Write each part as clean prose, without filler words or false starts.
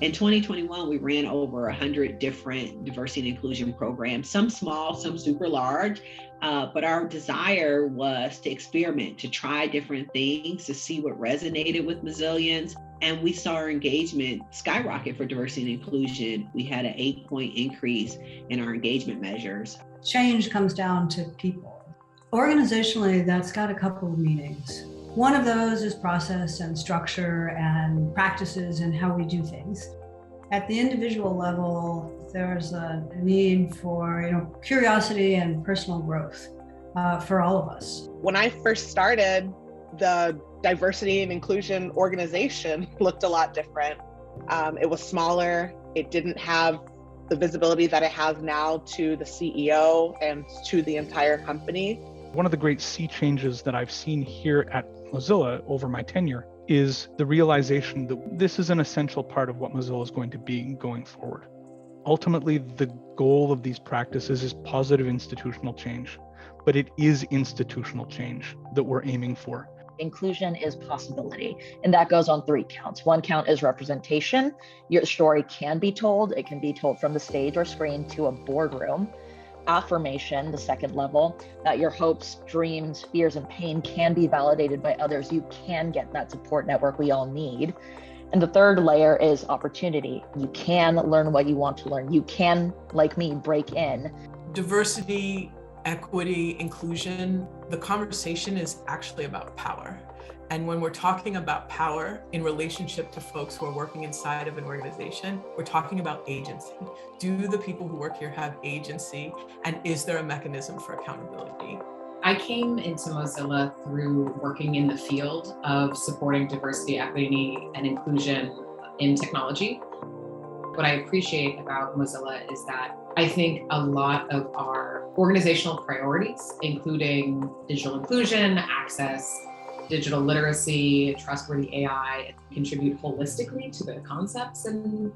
In 2021, we ran over 100 different diversity and inclusion programs, some small, some super large. But our desire was to experiment, to try different things, to see what resonated with Mozillians. And we saw our engagement skyrocket for diversity and inclusion. We had an 8-point increase in our engagement measures. Change comes down to people. Organizationally, that's got a couple of meanings. One of those is process and structure and practices and how we do things. At the individual level, there's a need for curiosity and personal growth for all of us. When I first started, the diversity and inclusion organization looked a lot different. It was smaller. It didn't have the visibility that it has now to the CEO and to the entire company. One of the great sea changes that I've seen here at Mozilla over my tenure is the realization that this is an essential part of what Mozilla is going to be going forward. Ultimately, the goal of these practices is positive institutional change, but it is institutional change that we're aiming for. Inclusion is possibility, and that goes on 3 counts. 1 count is representation. Your story can be told. It can be told from the stage or screen to a boardroom. Affirmation, the 2nd level, that your hopes, dreams, fears, and pain can be validated by others. You can get that support network we all need. And the 3rd layer is opportunity. You can learn what you want to learn. You can, like me, break in. Diversity, equity, inclusion, the conversation is actually about power. And when we're talking about power in relationship to folks who are working inside of an organization, we're talking about agency. Do the people who work here have agency? And is there a mechanism for accountability? I came into Mozilla through working in the field of supporting diversity, equity, and inclusion in technology. What I appreciate about Mozilla is that I think a lot of our organizational priorities, including digital inclusion, access, digital literacy, trustworthy AI, contribute holistically to the concepts and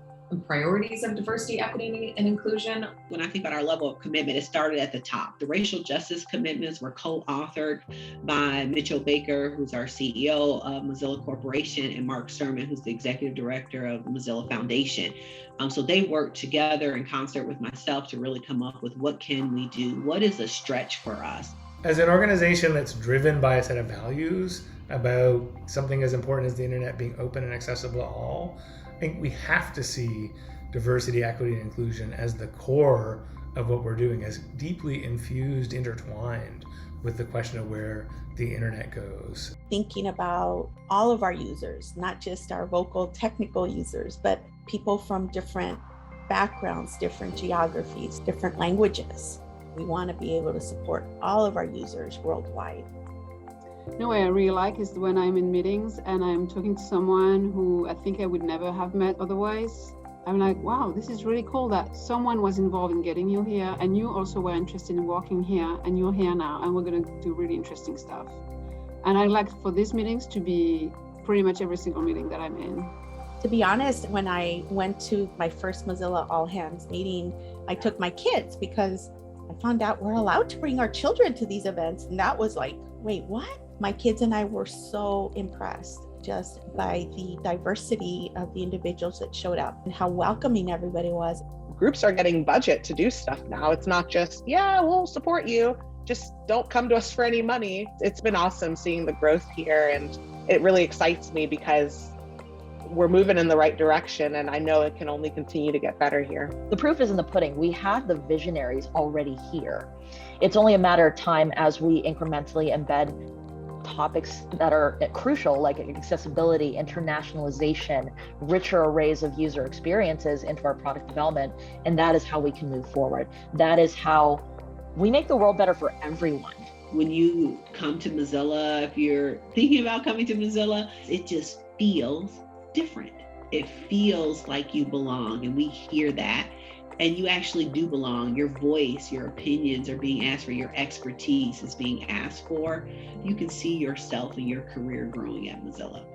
priorities of diversity, equity, and inclusion. When I think about our level of commitment, it started at the top. The racial justice commitments were co-authored by Mitchell Baker, who's our CEO of Mozilla Corporation, and Mark Sermon, who's the executive director of Mozilla Foundation. So they worked together in concert with myself to really come up with what can we do? What is a stretch for us? As an organization that's driven by a set of values about something as important as the internet being open and accessible to all, I think we have to see diversity, equity, and inclusion as the core of what we're doing, as deeply infused, intertwined with the question of where the internet goes. Thinking about all of our users, not just our vocal technical users, but people from different backgrounds, different geographies, different languages. We want to be able to support all of our users worldwide. No, what I really like is when I'm in meetings and I'm talking to someone who I think I would never have met otherwise. I'm like, wow, this is really cool that someone was involved in getting you here and you also were interested in working here and you're here now and we're going to do really interesting stuff. And I like for these meetings to be pretty much every single meeting that I'm in. To be honest, when I went to my first Mozilla All Hands meeting, I took my kids because I found out we're allowed to bring our children to these events. And that was like, wait, what? My kids and I were so impressed just by the diversity of the individuals that showed up and how welcoming everybody was. Groups are getting budget to do stuff now. It's not just, yeah, we'll support you, just don't come to us for any money. It's been awesome seeing the growth here, and it really excites me because we're moving in the right direction, and I know it can only continue to get better here. The proof is in the pudding. We have the visionaries already here. It's only a matter of time as we incrementally embed topics that are crucial, like accessibility, internationalization, richer arrays of user experiences into our product development. And that is how we can move forward. That is how we make the world better for everyone. When you come to Mozilla, if you're thinking about coming to Mozilla, it just feels different. It feels like you belong, and we hear that. And you actually do belong. Your voice, your opinions are being asked for, your expertise is being asked for. You can see yourself and your career growing at Mozilla.